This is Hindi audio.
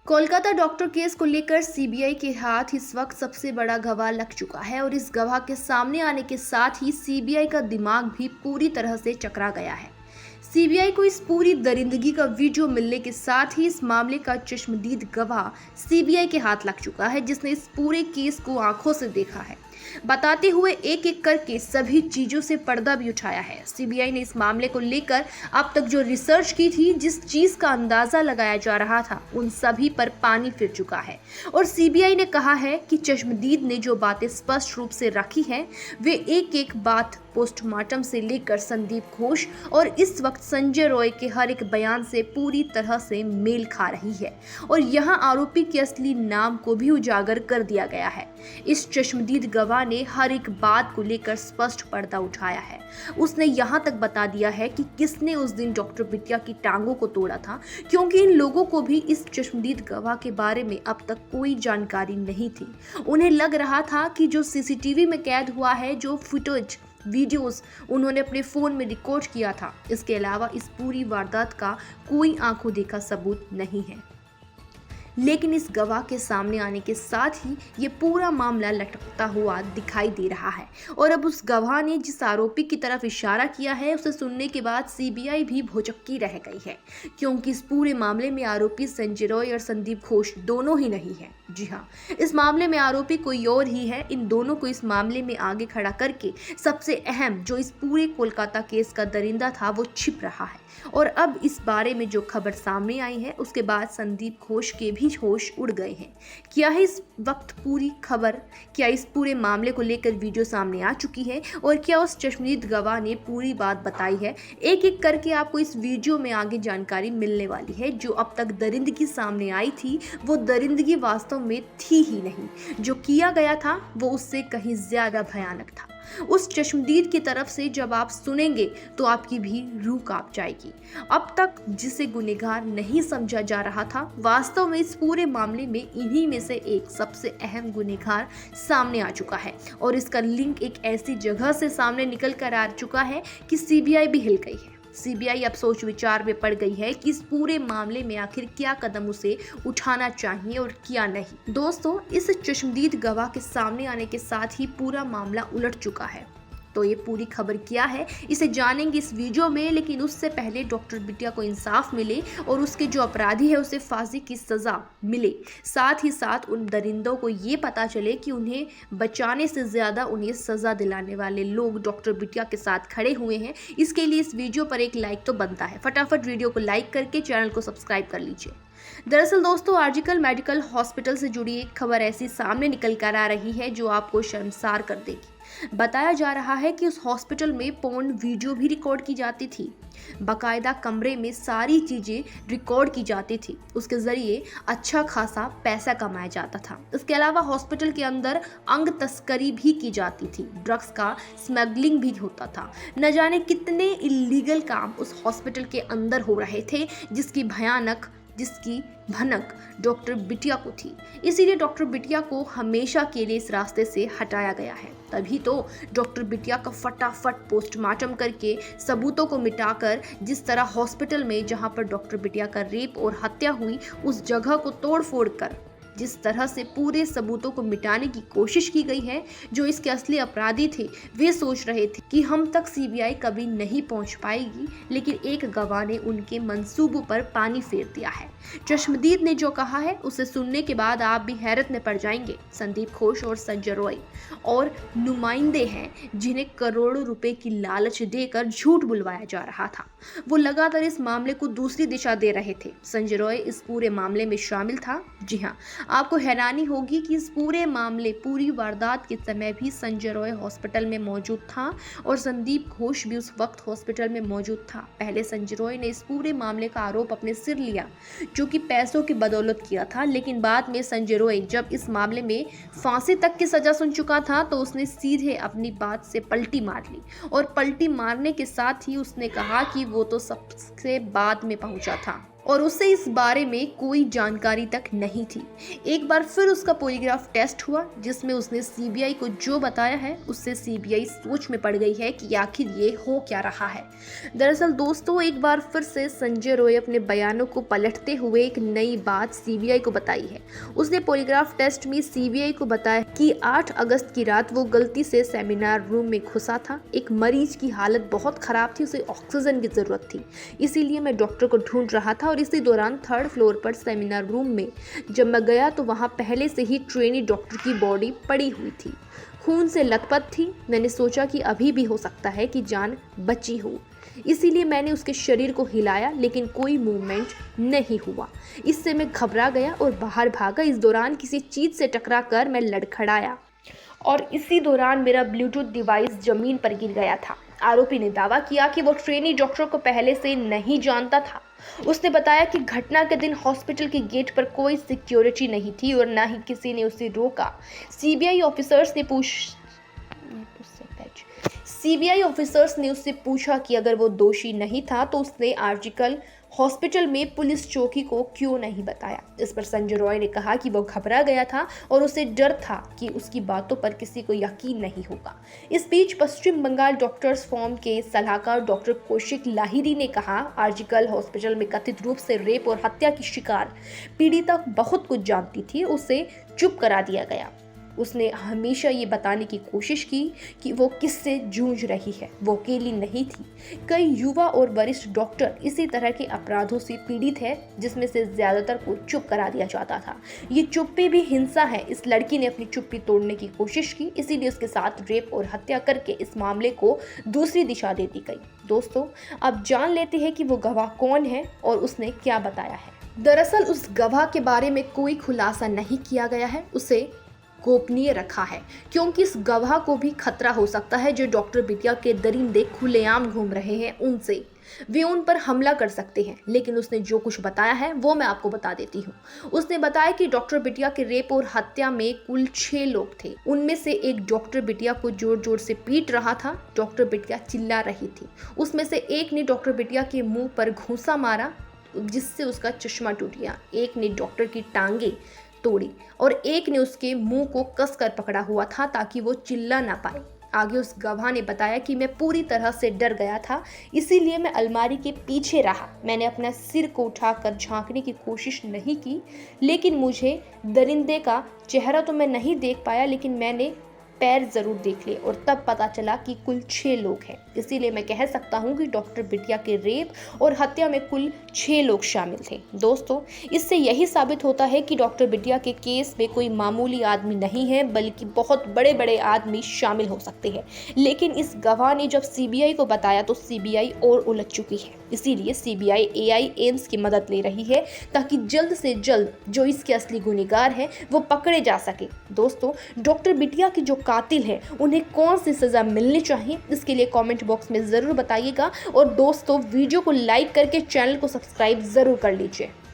कोलकाता डॉक्टर केस को लेकर सीबीआई के हाथ इस वक्त सबसे बड़ा गवाह लग चुका है और इस गवाह के सामने आने के साथ ही सीबीआई का दिमाग भी पूरी तरह से चकरा गया है। सीबीआई को इस पूरी दरिंदगी का वीडियो मिलने के साथ ही इस मामले का चश्मदीद गवाह सीबीआई के हाथ लग चुका है, जिसने इस पूरे केस को आंखों से देखा है, बताते हुए एक एक करके सभी चीजों से पर्दा भी उठाया है। सीबीआई ने इस मामले को लेकर अब तक जो रिसर्च की थी, जिस चीज का अंदाजा लगाया जा रहा था, उन सभी पर पानी फिर चुका है और सीबीआई ने कहा है कि चश्मदीद ने जो बातें स्पष्ट रूप से रखी है, वे एक एक बात पोस्टमार्टम से लेकर संदीप घोष और इस वक्त संजय रॉय के हर एक बयान से पूरी तरह से मेल खा रही है और यहाँ आरोपी के असली नाम को भी उजागर कर दिया गया है। इस चश्मदीद गवाह ने हर एक बात को लेकर स्पष्ट पर्दा उठाया है। उसने यहाँ तक बता दिया है कि किसने उस दिन डॉक्टर बिटिया की टांगों को तोड़ा था, क्योंकि इन लोगों को भी इस चश्मदीद गवाह के बारे में अब तक कोई जानकारी नहीं थी। उन्हें लग रहा था कि जो सीसीटीवी में कैद हुआ है, जो फुटेज वीडियोस उन्होंने अपने फोन में रिकॉर्ड किया था, इसके अलावा इस पूरी वारदात का कोई आंखों देखा सबूत नहीं है। लेकिन इस गवाह के सामने आने के साथ ही ये पूरा मामला लटकता हुआ दिखाई दे रहा है और अब उस गवाह ने जिस आरोपी की तरफ इशारा किया है, उसे सुनने के बाद सीबीआई भी भौचक्की रह गई है, क्योंकि इस पूरे मामले में आरोपी संजय रॉय और संदीप घोष दोनों ही नहीं है। जी हाँ, इस मामले में आरोपी कोई और ही है। इन दोनों को इस मामले में आगे खड़ा करके सबसे अहम जो इस पूरे कोलकाता केस का दरिंदा था, वो छिप रहा है और अब इस बारे में जो खबर सामने आई है, उसके बाद संदीप घोष के भी होश उड़ गए हैं। क्या है इस वक्त पूरी खबर? क्या इस पूरे मामले को लेकर वीडियो सामने आ चुकी है और क्या उस चश्मदीद गवाह ने पूरी बात बताई है? एक एक करके आपको इस वीडियो में आगे जानकारी मिलने वाली है। जो अब तक दरिंदगी सामने आई थी, वो दरिंदगी वास्तव में थी ही नहीं। जो किया गया था वो उससे कहीं ज्यादा भयानक था। उस चश्मदीद की तरफ से जब आप सुनेंगे तो आपकी भी रूह कांप जाएगी। अब तक जिसे गुनहगार नहीं समझा जा रहा था, वास्तव में इस पूरे मामले में इन्हीं में से एक सबसे अहम गुनहगार सामने आ चुका है और इसका लिंक एक ऐसी जगह से सामने निकल कर आ चुका है कि सीबीआई भी हिल गई है। सीबीआई अब सोच विचार में पड़ गई है कि इस पूरे मामले में आखिर क्या कदम उसे उठाना चाहिए और क्या नहीं। दोस्तों, इस चश्मदीद गवाह के सामने आने के साथ ही पूरा मामला उलट चुका है। तो ये पूरी खबर क्या है, इसे जानेंगे इस वीडियो में। लेकिन उससे पहले डॉक्टर बिटिया को इंसाफ मिले और उसके जो अपराधी है उसे फांसी की सजा मिले, साथ ही साथ उन दरिंदों को ये पता चले कि उन्हें बचाने से ज्यादा उन्हें सजा दिलाने वाले लोग डॉक्टर बिटिया के साथ खड़े हुए हैं। इसके लिए इस वीडियो पर एक लाइक तो बनता है। फटाफट वीडियो को लाइक करके चैनल को सब्सक्राइब कर लीजिए। दरअसल दोस्तों, आरजीकर मेडिकल हॉस्पिटल से जुड़ी एक खबर ऐसी सामने निकल कर आ रही है जो आपको शर्मसार कर देगी। बताया जा रहा है कि उस हॉस्पिटल में पोर्न वीडियो भी रिकॉर्ड की जाती थी। बाकायदा कमरे में सारी चीजें रिकॉर्ड की जाती थी। उसके जरिए अच्छा खासा पैसा कमाया जाता था। इसके अलावा हॉस्पिटल के अंदर अंग तस्करी भी की जाती थी, ड्रग्स का स्मगलिंग भी होता था। न जाने कितने इलीगल काम उस हॉस्पिटल के अंदर हो रहे थे, जिसकी भनक डॉक्टर बिटिया को थी। इसीलिए डॉक्टर बिटिया को हमेशा के लिए इस रास्ते से हटाया गया है। तभी तो डॉक्टर बिटिया का फटाफट पोस्टमार्टम करके सबूतों को मिटाकर, जिस तरह हॉस्पिटल में जहां पर डॉक्टर बिटिया का रेप और हत्या हुई, उस जगह को तोड़-फोड़ कर जिस तरह से पूरे सबूतों को मिटाने की कोशिश की गई है, जो इसके असली अपराधी थे वे सोच रहे थे कि हम तक सीबीआई कभी नहीं पहुंच पाएगी, लेकिन एक गवाह ने उनके मंसूबों पर पानी फेर दिया है। चश्मदीद ने जो कहा है उसे सुनने के बाद आप भी हैरत में पड़ जाएंगे। संदीप घोष और संजय रॉय और नुमाइंदे हैं जिन्हें करोड़ों रुपए की लालच देकर झूठ बुलवाया जा रहा था। वो लगातार इस मामले को दूसरी दिशा दे रहे थे। संजय रॉय इस पूरे मामले में शामिल था। जी हाँ, आपको हैरानी होगी कि इस पूरी वारदात के समय भी संजय रॉय हॉस्पिटल में मौजूद था और संदीप घोष भी उस वक्त हॉस्पिटल में मौजूद था। पहले संजय रॉय ने इस पूरे मामले का आरोप अपने सिर लिया, जो कि पैसों की बदौलत किया था, लेकिन बाद में संजय रॉय जब इस मामले में फांसी तक की सजा सुन चुका था, तो उसने सीधे अपनी बात से पलटी मार ली और पलटी मारने के साथ ही उसने कहा कि वो तो सबसे बाद में पहुंचा था। और उसे इस बारे में कोई जानकारी तक नहीं थी। एक बार फिर उसका पॉलीग्राफ टेस्ट हुआ जिसमें उसने सीबीआई को जो बताया है उससे सीबीआई सोच में पड़ गई है कि आखिर ये हो क्या रहा है। दरअसल दोस्तों, एक बार फिर से संजय रॉय अपने बयानों को पलटते हुए एक नई बात सीबीआई को बताई है। उसने पॉलीग्राफ टेस्ट में सीबीआई को बताया कि 8 अगस्त की रात वो गलती से सेमिनार रूम में घुसा था। एक मरीज की हालत बहुत खराब थी, उसे ऑक्सीजन की जरूरत थी, इसीलिए मैं डॉक्टर को ढूंढ रहा था और इसी दौरान 3rd फ्लोर पर सेमिनार रूम में जब मैं गया तो वहां पहले से ही ट्रेनी डॉक्टर की बॉडी पड़ी हुई थी, खून से लथपथ थी। मैंने सोचा कि अभी भी हो सकता है कि जान बची हो, इसीलिए मैंने उसके शरीर को हिलाया लेकिन कोई मूवमेंट नहीं हुआ। इससे मैं घबरा गया और बाहर भागा। इस दौरान किसी चीज से टकरा कर मैं लड़खड़ाया और इसी दौरान मेरा ब्लूटूथ डिवाइस जमीन पर गिर गया था। आरोपी ने दावा किया कि वो ट्रेनी डॉक्टर को पहले से नहीं जानता था। उसने बताया कि घटना के दिन हॉस्पिटल के गेट पर कोई सिक्योरिटी नहीं थी और न ही किसी ने उसे रोका। सीबीआई ऑफिसर्स ने उससे पूछा कि अगर वो दोषी नहीं था तो उसने आर्जिकल हॉस्पिटल में पुलिस चौकी को क्यों नहीं बताया। इस पर संजय रॉय ने कहा कि वो घबरा गया था और उसे डर था कि उसकी बातों पर किसी को यकीन नहीं होगा। इस बीच पश्चिम बंगाल डॉक्टर्स फोरम के सलाहकार डॉक्टर कौशिक लाहिरी ने कहा, आर्जिकल हॉस्पिटल में कथित रूप से रेप और हत्या की शिकार पीड़िता बहुत कुछ जानती थी, उसे चुप करा दिया गया। उसने हमेशा ये बताने की कोशिश की कि वो किससे जूझ रही है, वो अकेली नहीं थी। कई युवा और वरिष्ठ डॉक्टर इसी तरह के अपराधों से पीड़ित है जिसमें से ज्यादातर को चुप करा दिया जाता था। ये चुप्पी भी हिंसा है। इस लड़की ने अपनी चुप्पी तोड़ने की कोशिश की, इसीलिए उसके साथ रेप और हत्या करके इस मामले को दूसरी दिशा दे दी गई। दोस्तों, अब जान लेते हैं कि वो गवाह कौन है और उसने क्या बताया है। दरअसल उस गवाह के बारे में कोई खुलासा नहीं किया गया है, उसे गोपनीय रखा है क्योंकि इस गवाह को भी खतरा हो सकता है। जो डॉक्टर बिटिया के दरिंदे खुलेआम घूम रहे हैं उनसे, वे उन पर हमला कर सकते हैं। लेकिन उसने जो कुछ बताया है वो मैं आपको बता देती हूँ। उसने बताया कि डॉक्टर बिटिया के रेप और हत्या में कुल 6 लोग थे। उनमें से एक डॉक्टर बिटिया को जोर जोर से पीट रहा था। डॉक्टर बिटिया चिल्ला रही थी। उसमें से एक ने डॉक्टर बिटिया के मुंह पर घूंसा मारा जिससे उसका चश्मा टूट गया। एक ने डॉक्टर की टांगे तोड़ी और एक ने उसके मुंह को कसकर पकड़ा हुआ था ताकि वो चिल्ला ना पाए। आगे उस गवाह ने बताया कि मैं पूरी तरह से डर गया था, इसीलिए मैं अलमारी के पीछे रहा। मैंने अपना सिर को उठाकर झांकने की कोशिश नहीं की, लेकिन मुझे दरिंदे का चेहरा तो मैं नहीं देख पाया, लेकिन मैंने पैर जरूर देख लिए और तब पता चला कि कुल 6 लोग हैं। इसीलिए मैं कह सकता हूं कि डॉक्टर बिटिया के रेप और हत्या में कुल 6 लोग शामिल थे। दोस्तों, इससे यही साबित होता है कि डॉक्टर बिटिया के केस में कोई मामूली आदमी नहीं है, बल्कि बहुत बड़े बड़े आदमी शामिल हो सकते हैं। लेकिन इस गवाह ने जब सीबीआई को बताया तो सीबीआई और उलझ चुकी है। इसीलिए सीबीआई एआई एम्स की मदद ले रही है ताकि जल्द से जल्द जो इसके असली गुनहगार हैं वो पकड़े जा सके। दोस्तों, डॉक्टर बिटिया की जो कातिल है उन्हें कौन सी सजा मिलनी चाहिए, इसके लिए कमेंट बॉक्स में जरूर बताइएगा। और दोस्तों, वीडियो को लाइक करके चैनल को सब्सक्राइब जरूर कर लीजिए।